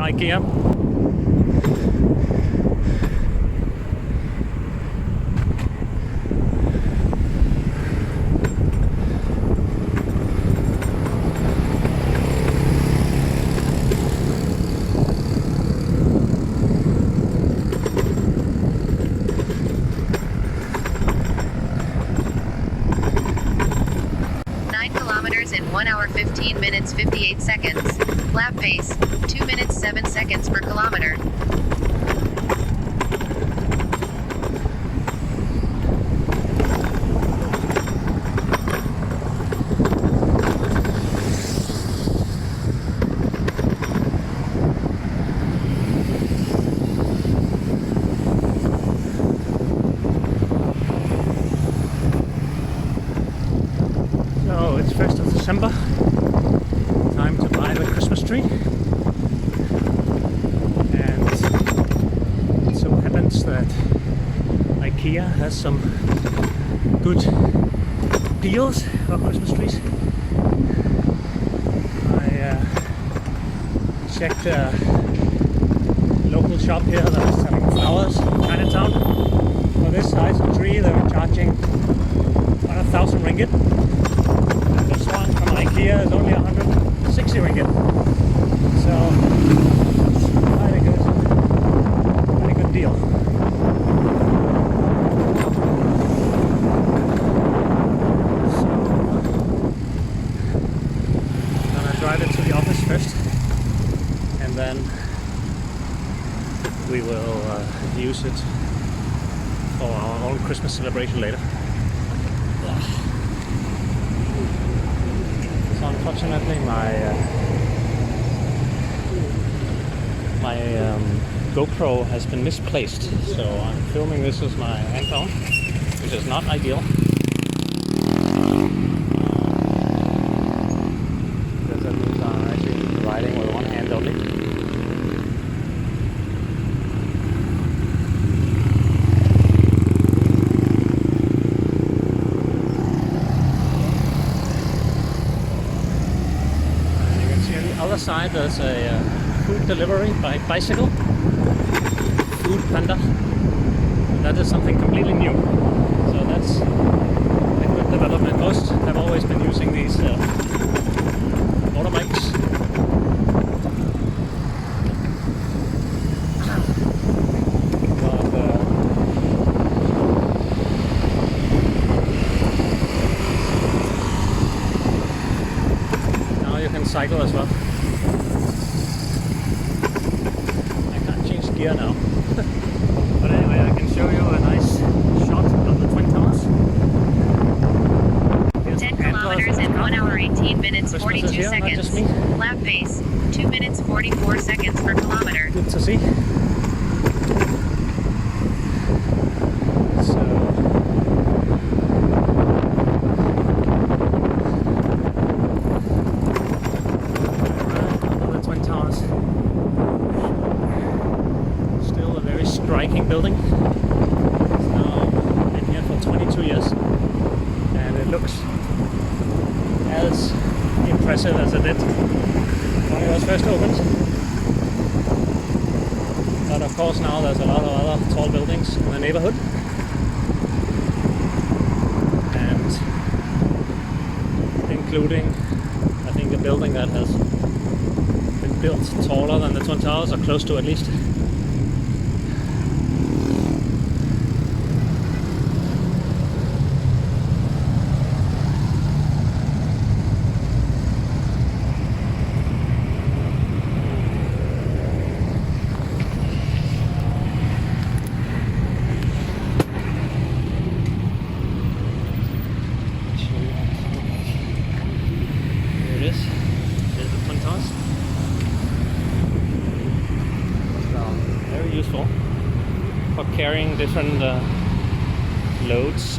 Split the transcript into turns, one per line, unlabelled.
IKEA.
In 1 hour 15 minutes 58 seconds. Lap pace 2 minutes 7 seconds per kilometer.
So it's 1st of December, time to buy the Christmas tree, and it so happens that IKEA has some good deals for Christmas trees. I checked a local shop here that was selling flowers in Chinatown. For this size of tree they were charging 1,000 ringgit. This one from IKEA is only 160 ringgit. So quite a good deal. So I'm gonna drive it to the office first, and then we will use it for our own Christmas celebration later. So unfortunately my GoPro has been misplaced, so I'm filming this with my handphone, which is not ideal. Because that means I'm actually riding with one hand only. Other side there's a food delivery by bicycle, Food Panda. That is something completely new, so that's a good development. Most have always been using these motorbikes. But now you can cycle as well. Gear now. But anyway, I can show you a nice shot of the Twin Towers.
10 kilometers in 1 hour 18 minutes 42 seconds. Lap pace 2 minutes 44 seconds per kilometer.
Good to see. So the Twin Towers. Striking building. It's now been here for 22 years, and it looks as impressive as it did when it was first opened. But of course now there's a lot of other tall buildings in the neighborhood, and including I think a building that has been built taller than the Twin Towers, or close to at least. Useful for carrying different loads